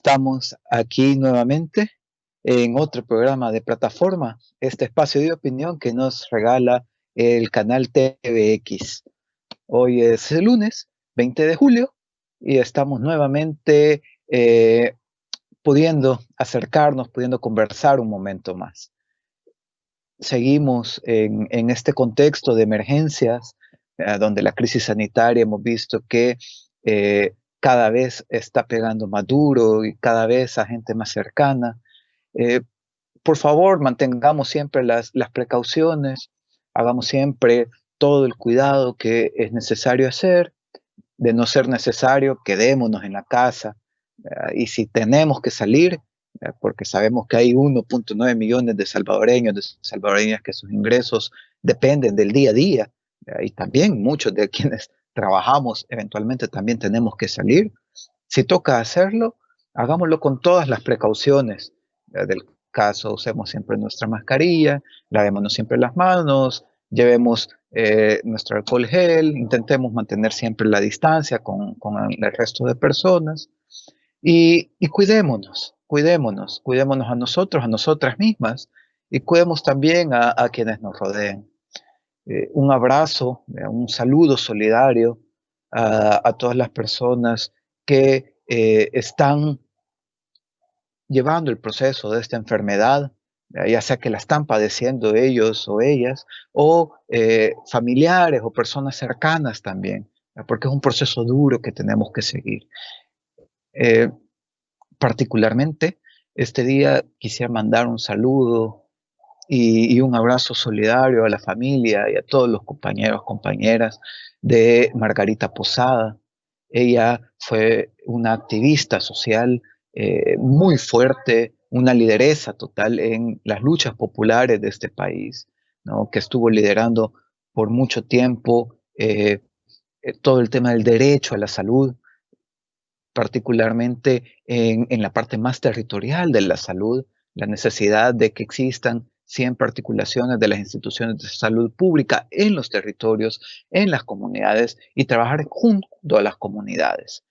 Estamos aquí nuevamente en otro programa de plataforma, este espacio de opinión que nos regala el canal TVX. Hoy es el lunes 20 de julio y estamos nuevamente pudiendo acercarnos, pudiendo conversar un momento más. Seguimos en este contexto de emergencias, donde la crisis sanitaria hemos visto que cada vez está pegando más duro y cada vez a gente más cercana. Eh, por favor, mantengamos siempre las precauciones, hagamos siempre todo el cuidado que es necesario hacer. De no ser necesario, quedémonos en la casa. Y si tenemos que salir, porque sabemos que hay 1.9 millones de salvadoreños, de salvadoreñas que sus ingresos dependen del día a día, y también muchos de quienes trabajamos eventualmente también tenemos que salir. Si toca hacerlo, hagámoslo con todas las precauciones del caso. Usemos siempre nuestra mascarilla, lavémonos siempre las manos, llevemos nuestro alcohol gel, intentemos mantener siempre la distancia con el resto de personas y cuidémonos a nosotros, a nosotras mismas y cuidemos también a quienes nos rodean. Un abrazo, un saludo solidario a todas las personas que están llevando el proceso de esta enfermedad, ya sea que la están padeciendo ellos o ellas, o familiares o personas cercanas también, porque es un proceso duro que tenemos que seguir. Eh, Particularmente, este día quisiera mandar un saludo y un abrazo solidario a la familia y a todos los compañeros, compañeras de Margarita Posada. Ella fue una activista social muy fuerte, una lideresa total en las luchas populares de este país, ¿no? Que estuvo liderando por mucho tiempo todo el tema del derecho a la salud, particularmente en la parte más territorial de la salud, la necesidad de que existan siempre articulaciones de las instituciones de salud pública en los territorios, en las comunidades y trabajar junto a las comunidades,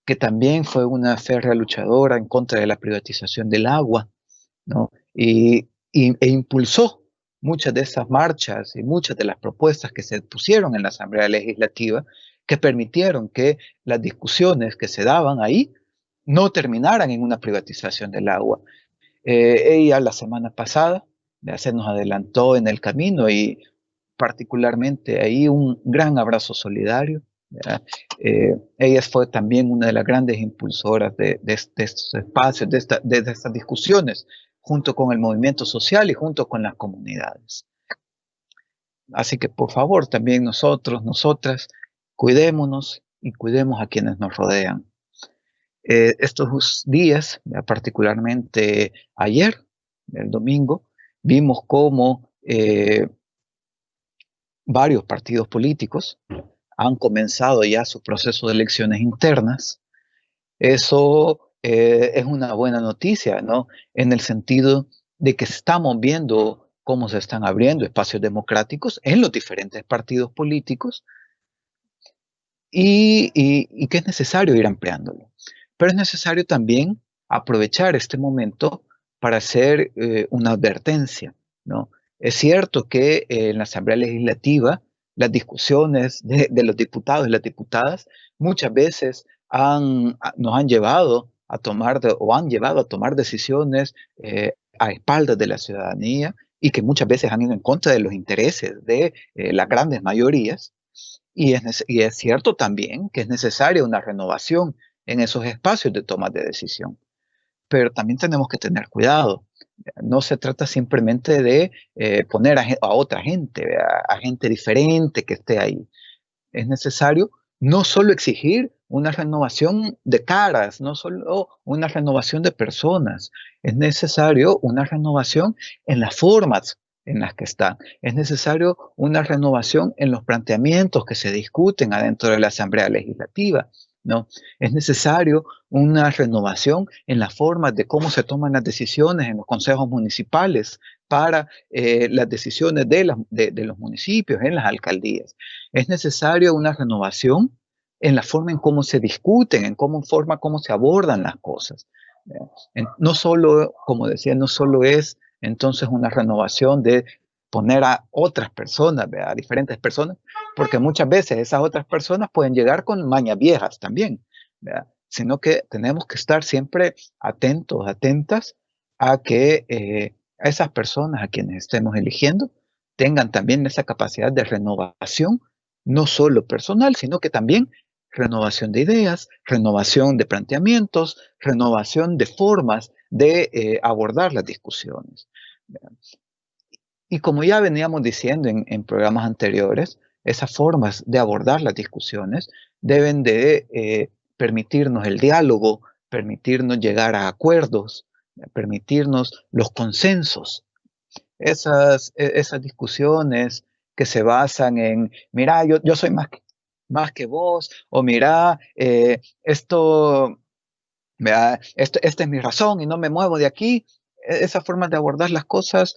que también fue una férrea luchadora en contra de la privatización del agua, ¿no? E impulsó muchas de esas marchas y muchas de las propuestas que se pusieron en la Asamblea Legislativa que permitieron que las discusiones que se daban ahí no terminaran en una privatización del agua. Ella la semana pasada ya se nos adelantó en el camino y particularmente ahí un gran abrazo solidario. Ella fue también una de las grandes impulsoras de estos espacios, de estas discusiones, junto con el movimiento social y junto con las comunidades. Así que por favor, también nosotros, nosotras, cuidémonos y cuidemos a quienes nos rodean. Estos días, particularmente ayer, el domingo, vimos cómo varios partidos políticos han comenzado ya su proceso de elecciones internas. Eso es una buena noticia, ¿no? En el sentido de que estamos viendo cómo se están abriendo espacios democráticos en los diferentes partidos políticos y que es necesario ir ampliándolo. Pero es necesario también aprovechar este momento para hacer una advertencia, ¿no? Es cierto que en la Asamblea Legislativa las discusiones de los diputados y las diputadas muchas veces nos han llevado a tomar o han llevado a tomar decisiones a espaldas de la ciudadanía y que muchas veces han ido en contra de los intereses de las grandes mayorías. Y es cierto también que es necesaria una renovación en esos espacios de toma de decisión. Pero también tenemos que tener cuidado. No se trata simplemente de poner a otra gente, a gente diferente que esté ahí. Es necesario no solo exigir una renovación de caras, no solo una renovación de personas, es necesario una renovación en las formas en las que están. Es necesario una renovación en los planteamientos que se discuten adentro de la Asamblea Legislativa, ¿no? Es necesario una renovación en las formas de cómo se toman las decisiones en los consejos municipales para las decisiones de los municipios, en las alcaldías. Es necesario una renovación en la forma en cómo se discuten, en cómo forma cómo se abordan las cosas. No solo, como decía, no solo es entonces una renovación de poner a otras personas, ¿verdad? A diferentes personas, porque muchas veces esas otras personas pueden llegar con mañas viejas también, ¿verdad? Sino que tenemos que estar siempre atentos, atentas a que a esas personas a quienes estemos eligiendo tengan también esa capacidad de renovación, no solo personal, sino que también renovación de ideas, renovación de planteamientos, renovación de formas de abordar las discusiones. Y como ya veníamos diciendo en programas anteriores, esas formas de abordar las discusiones deben de permitirnos el diálogo, permitirnos llegar a acuerdos, permitirnos los consensos. Esas discusiones que se basan en, mira, yo soy más que vos, o mira, esta es mi razón y no me muevo de aquí. Esas formas de abordar las cosas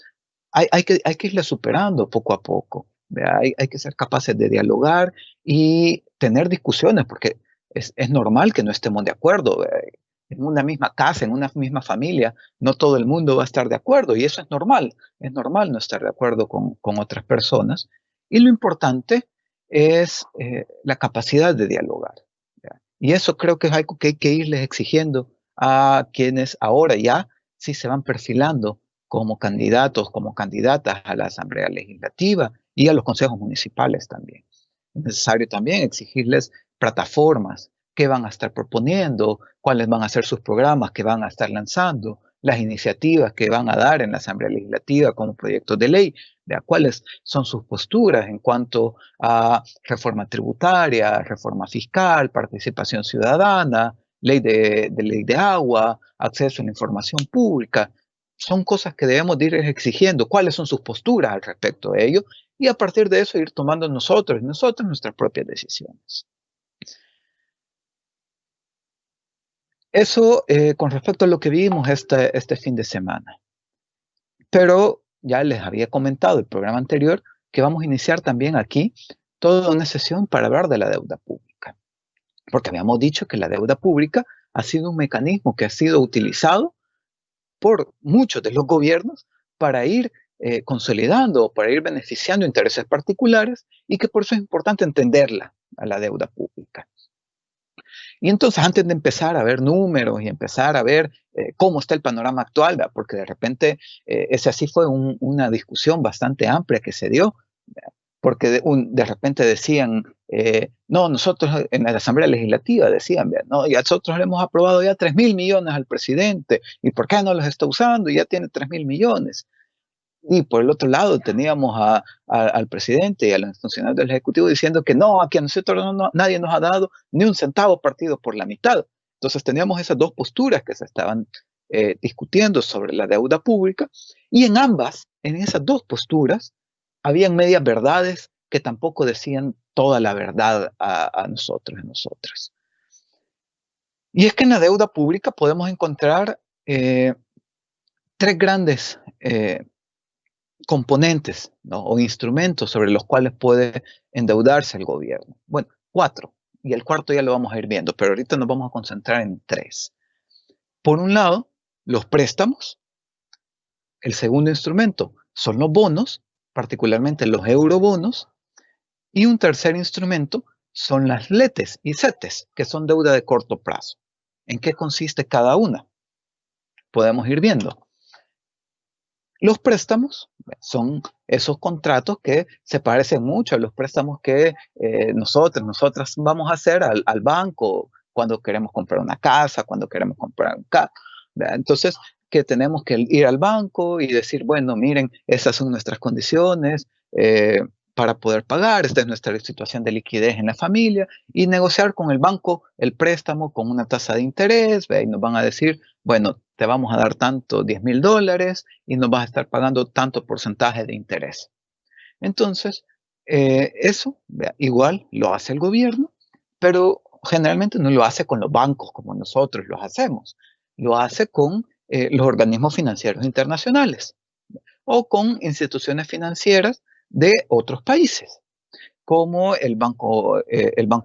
hay que irlas superando poco a poco. ¿Verdad? Hay que ser capaces de dialogar y tener discusiones, porque es normal que no estemos de acuerdo. En una misma casa, en una misma familia, no todo el mundo va a estar de acuerdo y eso es normal no estar de acuerdo con otras personas. Y lo importante es la capacidad de dialogar. ¿Verdad? Y eso creo que es algo que hay que irles exigiendo a quienes ahora ya sí se van perfilando como candidatos, como candidatas a la Asamblea Legislativa y a los consejos municipales también. Es necesario también exigirles plataformas que van a estar proponiendo, cuáles van a ser sus programas que van a estar lanzando, las iniciativas que van a dar en la Asamblea Legislativa como proyectos de ley, de cuáles son sus posturas en cuanto a reforma tributaria, reforma fiscal, participación ciudadana, ley de agua, acceso a la información pública. Son cosas que debemos de ir exigiendo, cuáles son sus posturas al respecto de ello, y a partir de eso ir tomando nosotros nuestras propias decisiones. Eso con respecto a lo que vimos este fin de semana. Pero ya les había comentado el programa anterior que vamos a iniciar también aquí toda una sesión para hablar de la deuda pública, porque habíamos dicho que la deuda pública ha sido un mecanismo que ha sido utilizado por muchos de los gobiernos para ir consolidando, para ir beneficiando intereses particulares y que por eso es importante entenderla a la deuda pública. Y entonces, antes de empezar a ver números y empezar a ver cómo está el panorama actual, ¿verdad? Porque de repente, ese así fue una discusión bastante amplia que se dio, ¿verdad? Porque de repente decían, no, nosotros en la Asamblea Legislativa decían, ¿verdad? No, y nosotros le hemos aprobado ya 3.000 millones al presidente, ¿y por qué no los está usando? Ya tiene 3.000 millones. Y por el otro lado teníamos al presidente y a los funcionarios del Ejecutivo diciendo que no, aquí a nosotros nadie nos ha dado ni un centavo partido por la mitad. Entonces teníamos esas dos posturas que se estaban discutiendo sobre la deuda pública y en esas dos posturas, habían medias verdades que tampoco decían toda la verdad a nosotros y nosotras. Y es que en la deuda pública podemos encontrar tres grandes componentes, ¿no? O instrumentos sobre los cuales puede endeudarse el gobierno. Bueno, cuatro, y el cuarto ya lo vamos a ir viendo, pero ahorita nos vamos a concentrar en tres. Por un lado, los préstamos. El segundo instrumento son los bonos, particularmente los eurobonos. Y un tercer instrumento son las LETES y CETES, que son deuda de corto plazo. ¿En qué consiste cada una? Podemos ir viendo. Los préstamos son esos contratos que se parecen mucho a los préstamos que nosotras vamos a hacer al banco cuando queremos comprar una casa, cuando queremos comprar un carro. Entonces, que tenemos que ir al banco y decir, bueno, miren, esas son nuestras condiciones para poder pagar, esta es nuestra situación de liquidez en la familia, y negociar con el banco el préstamo con una tasa de interés, y nos van a decir, bueno, te vamos a dar tanto, $10,000, y nos vas a estar pagando tanto porcentaje de interés. Entonces, eso igual lo hace el gobierno, pero generalmente no lo hace con los bancos como nosotros los hacemos. Lo hace con los organismos financieros internacionales o con instituciones financieras de otros países, como el Banco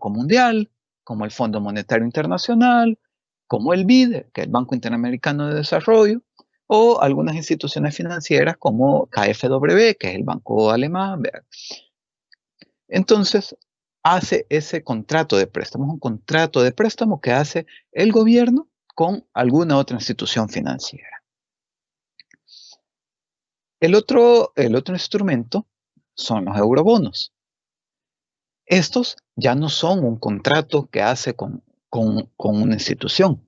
Mundial, como el Fondo Monetario Internacional, como el BID, que es el Banco Interamericano de Desarrollo, o algunas instituciones financieras como KfW, que es el banco alemán. Entonces, hace ese contrato de préstamo, un contrato de préstamo que hace el gobierno con alguna otra institución financiera. El otro instrumento son los eurobonos. Estos ya no son un contrato que hace con una institución.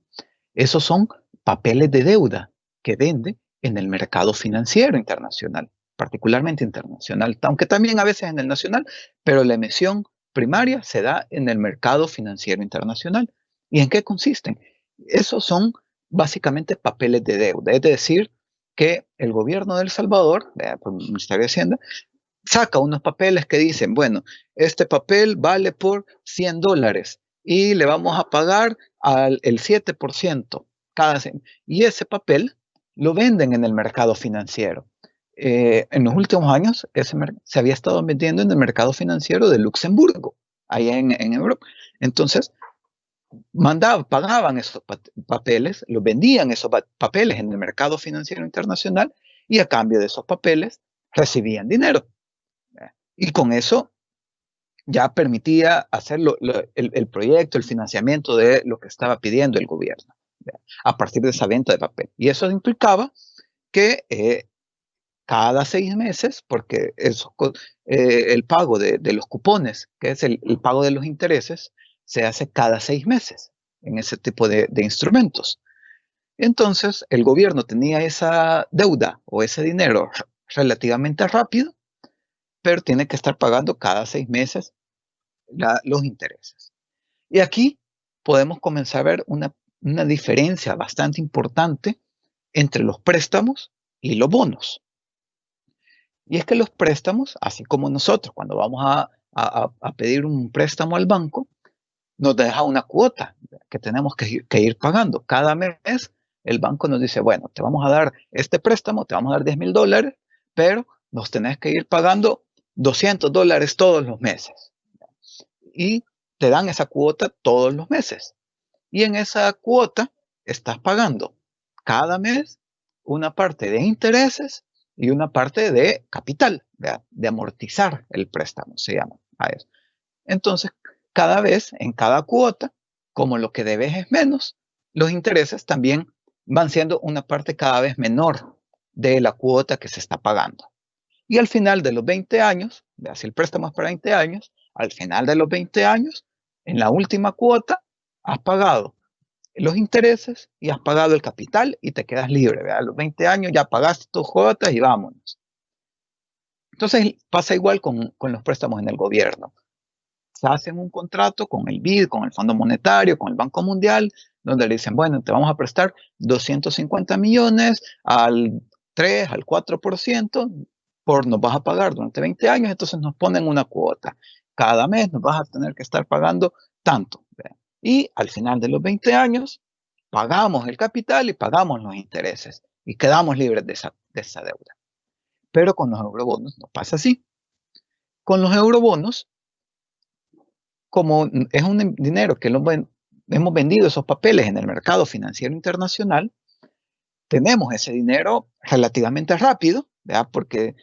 Esos son papeles de deuda que vende en el mercado financiero internacional, particularmente internacional, aunque también a veces en el nacional, pero la emisión primaria se da en el mercado financiero internacional. ¿Y en qué consisten? Esos son básicamente papeles de deuda, es decir, que el gobierno de El Salvador, por el Ministerio de Hacienda, saca unos papeles que dicen, bueno, este papel vale por $100 y le vamos a pagar el 7% y ese papel lo venden en el mercado financiero. En los últimos años se había estado vendiendo en el mercado financiero de Luxemburgo, allá en Europa. Entonces, pagaban esos papeles, los vendían esos papeles en el mercado financiero internacional y a cambio de esos papeles recibían dinero. Y con eso ya permitía hacer el proyecto, el financiamiento de lo que estaba pidiendo el gobierno, a partir de esa venta de papel. Y eso implicaba que cada 6 meses, porque el pago de los cupones, que es el pago de los intereses, se hace cada 6 meses en ese tipo de instrumentos. Entonces, el gobierno tenía esa deuda o ese dinero relativamente rápido, pero tiene que estar pagando cada 6 meses los intereses. Y aquí podemos comenzar a ver una diferencia bastante importante entre los préstamos y los bonos. Y es que los préstamos, así como nosotros cuando vamos a pedir un préstamo al banco, nos deja una cuota que tenemos que ir pagando. Cada mes el banco nos dice, bueno, te vamos a dar este préstamo, te vamos a dar $10,000, pero nos tenés que ir pagando $200 todos los meses. Y te dan esa cuota todos los meses. Y en esa cuota estás pagando cada mes una parte de intereses y una parte de capital, de amortizar el préstamo, se llama a eso. Entonces, cada vez, en cada cuota, como lo que debes es menos, los intereses también van siendo una parte cada vez menor de la cuota que se está pagando. Y al final de los 20 años, si el préstamo es para 20 años, al final de los 20 años, en la última cuota, has pagado los intereses y has pagado el capital y te quedas libre. A los 20 años ya pagaste tus cuotas y vámonos. Entonces pasa igual con los préstamos en el gobierno. Se hacen un contrato con el BID, con el Fondo Monetario, con el Banco Mundial, donde le dicen, bueno, te vamos a prestar 250 millones al 3, al 4%, nos vas a pagar durante 20 años, entonces nos ponen una cuota. Cada mes nos vas a tener que estar pagando tanto. Y al final de los 20 años, pagamos el capital y pagamos los intereses y quedamos libres de esa deuda. Pero con los eurobonos no pasa así. Con los eurobonos, como es un dinero que hemos vendido esos papeles en el mercado financiero internacional, tenemos ese dinero relativamente rápido, ¿verdad? Porque,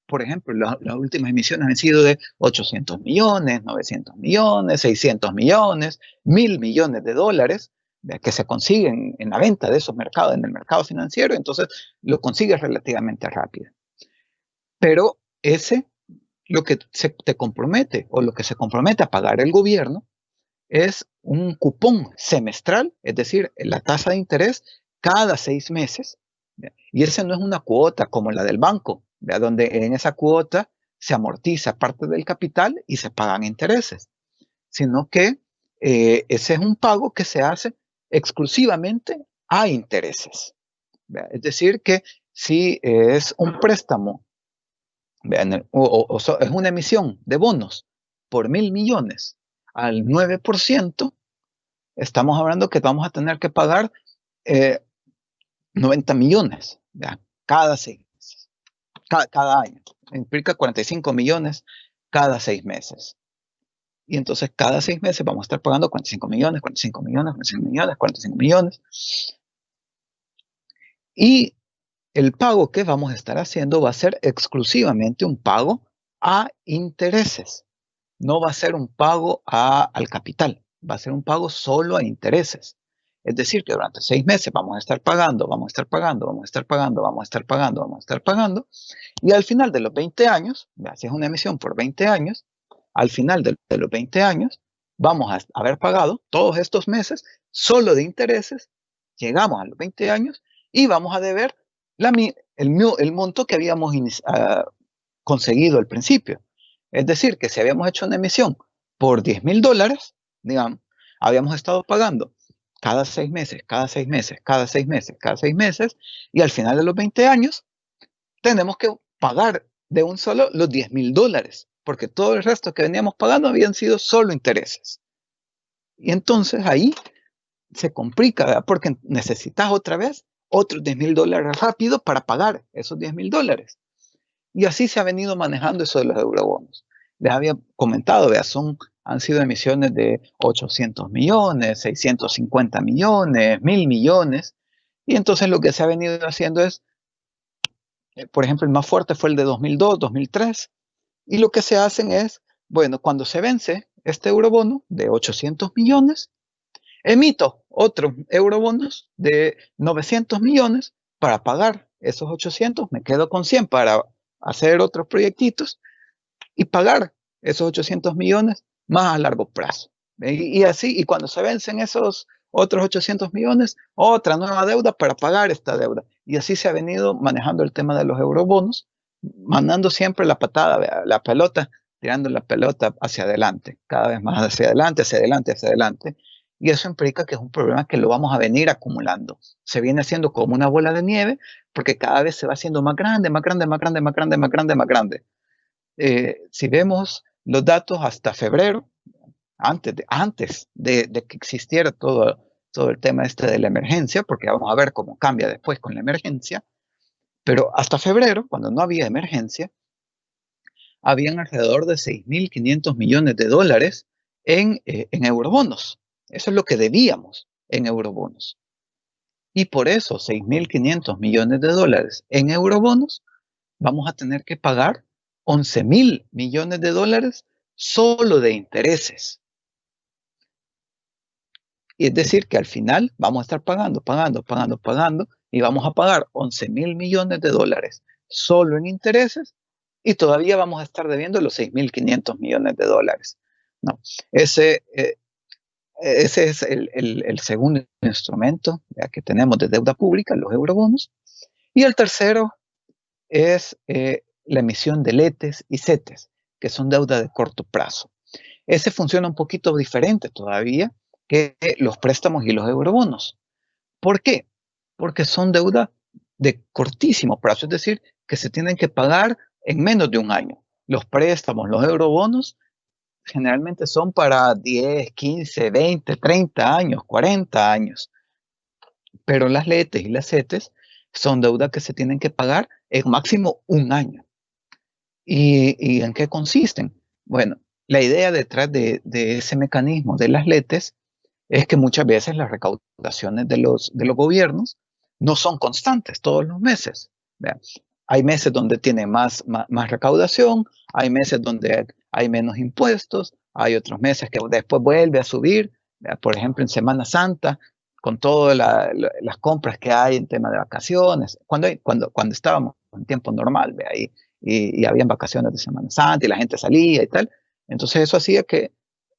por ejemplo, las últimas emisiones han sido de 800 millones, 900 millones, 600 millones, 1.000 millones de dólares, ¿verdad? Que se consiguen en la venta de esos mercados, en el mercado financiero, entonces lo consigues relativamente rápido. Pero lo que te compromete o lo que se compromete a pagar el gobierno es un cupón semestral, es decir, la tasa de interés cada 6 meses. Y esa no es una cuota como la del banco, donde en esa cuota se amortiza parte del capital y se pagan intereses, sino que ese es un pago que se hace exclusivamente a intereses. Es decir, que si es un préstamo es una emisión de bonos por 1.000 millones al 9%, estamos hablando que vamos a tener que pagar 90 millones cada 6 meses, cada año. Implica 45 millones cada 6 meses. y entonces cada 6 meses vamos a estar pagando 45 millones, 45 millones, 45 millones, 45 millones. Y el pago que vamos a estar haciendo va a ser exclusivamente un pago a intereses. No va a ser un pago al capital, va a ser un pago solo a intereses. Es decir, que durante 6 meses vamos a estar pagando, vamos a estar pagando, vamos a estar pagando, vamos a estar pagando, vamos a estar pagando. Y al final de los 20 años, si es una emisión por 20 años, al final de los 20 años, vamos a haber pagado todos estos meses solo de intereses, llegamos a los 20 años y vamos a deber el monto que habíamos conseguido al principio. Es decir, que si habíamos hecho una emisión por $10,000, digamos, habíamos estado pagando cada 6 meses, cada 6 meses, cada 6 meses, cada 6 meses, y al final de los 20 años tenemos que pagar de un solo los $10,000, porque todo el resto que veníamos pagando habían sido solo intereses. Y entonces ahí se complica, ¿verdad? Porque necesitas otra vez otros $10,000 rápido para pagar esos $10,000. Y así se ha venido manejando eso de los eurobonos. Les había comentado, vea, han sido emisiones de 800 millones, 650 millones, 1.000 millones. Y entonces lo que se ha venido haciendo es, por ejemplo, el más fuerte fue el de 2002, 2003. Y lo que se hacen es, bueno, cuando se vence este eurobono de 800 millones, emito otros eurobonos de 900 millones para pagar esos 800, me quedo con 100 para hacer otros proyectitos y pagar esos 800 millones más a largo plazo. Y así, y cuando se vencen esos otros 800 millones, otra nueva deuda para pagar esta deuda. Y así se ha venido manejando el tema de los eurobonos, mandando siempre la patada, la pelota, tirando la pelota hacia adelante, cada vez más hacia adelante, hacia adelante, hacia adelante. Y eso implica que es un problema que lo vamos a venir acumulando. Se viene haciendo como una bola de nieve, porque cada vez se va haciendo más grande, más grande, más grande, más grande, más grande, más grande. Si vemos los datos hasta febrero, antes de que existiera todo el tema de la emergencia, porque vamos a ver cómo cambia después con la emergencia, pero hasta febrero, cuando no había emergencia, habían alrededor de 6.500 millones de dólares en eurobonos. Eso es lo que debíamos en eurobonos. Y por esos 6.500 millones de dólares en eurobonos, vamos a tener que pagar 11.000 millones de dólares solo de intereses. Y es decir, que al final vamos a estar pagando, y vamos a pagar 11.000 millones de dólares solo en intereses y todavía vamos a estar debiendo los 6.500 millones de dólares. No, ese es el segundo instrumento que tenemos de deuda pública, los eurobonos. Y el tercero es la emisión de LETES y CETES, que son deuda de corto plazo. Ese funciona un poquito diferente todavía que los préstamos y los eurobonos. ¿Por qué? Porque son deuda de cortísimo plazo, es decir, que se tienen que pagar en menos de un año. Los préstamos, los eurobonos, generalmente son para 10, 15, 20, 30 años, 40 años. Pero las LETES y las CETES son deudas que se tienen que pagar en máximo un año. ¿Y en qué consisten? Bueno, la idea detrás de ese mecanismo de las LETES es que muchas veces las recaudaciones de los gobiernos no son constantes todos los meses. ¿Vean? Hay meses donde tiene más recaudación, hay meses donde hay menos impuestos, hay otros meses que después vuelve a subir. ¿Vean? Por ejemplo, en Semana Santa, con todas las compras que hay en tema de vacaciones, cuando estábamos en tiempo normal, ¿vean? Y habían vacaciones de Semana Santa y la gente salía y tal, entonces eso hacía que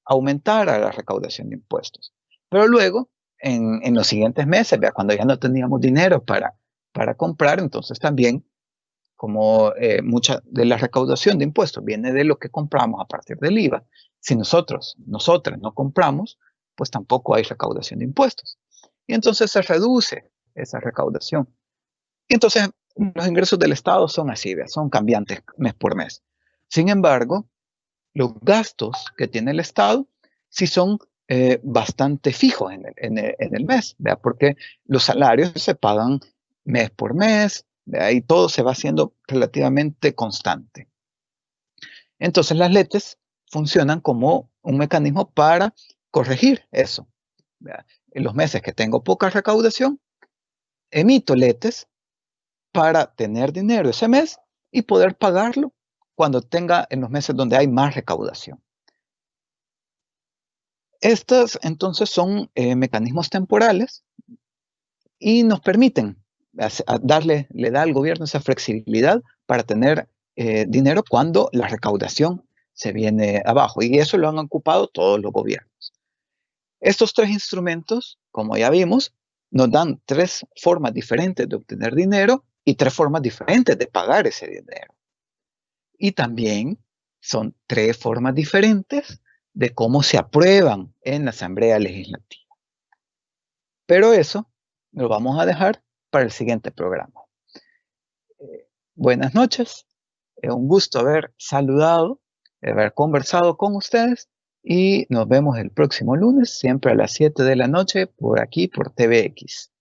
aumentara la recaudación de impuestos. Pero luego, en los siguientes meses, cuando ya no teníamos dinero para comprar, entonces también, como mucha de la recaudación de impuestos viene de lo que compramos a partir del IVA, si nosotras no compramos, pues tampoco hay recaudación de impuestos. Y entonces se reduce esa recaudación. Y entonces los ingresos del Estado son así, son cambiantes mes por mes. Sin embargo, los gastos que tiene el Estado sí son bastante fijos en el mes, ¿verdad? Porque los salarios se pagan mes por mes, ¿verdad? Y todo se va haciendo relativamente constante. Entonces las LETES funcionan como un mecanismo para corregir eso. ¿Verdad? En los meses que tengo poca recaudación, emito letes para tener dinero ese mes y poder pagarlo cuando tenga en los meses donde hay más recaudación. Estas entonces son mecanismos temporales y nos permiten le da al gobierno esa flexibilidad para tener dinero cuando la recaudación se viene abajo. Y eso lo han ocupado todos los gobiernos. Estos tres instrumentos, como ya vimos, nos dan tres formas diferentes de obtener dinero y tres formas diferentes de pagar ese dinero. Y también son tres formas diferentes de cómo se aprueban en la Asamblea Legislativa. Pero eso lo vamos a dejar para el siguiente programa. Buenas noches, es un gusto haber saludado, haber conversado con ustedes y nos vemos el próximo lunes, siempre a las 7 de la noche, por aquí, por TVX.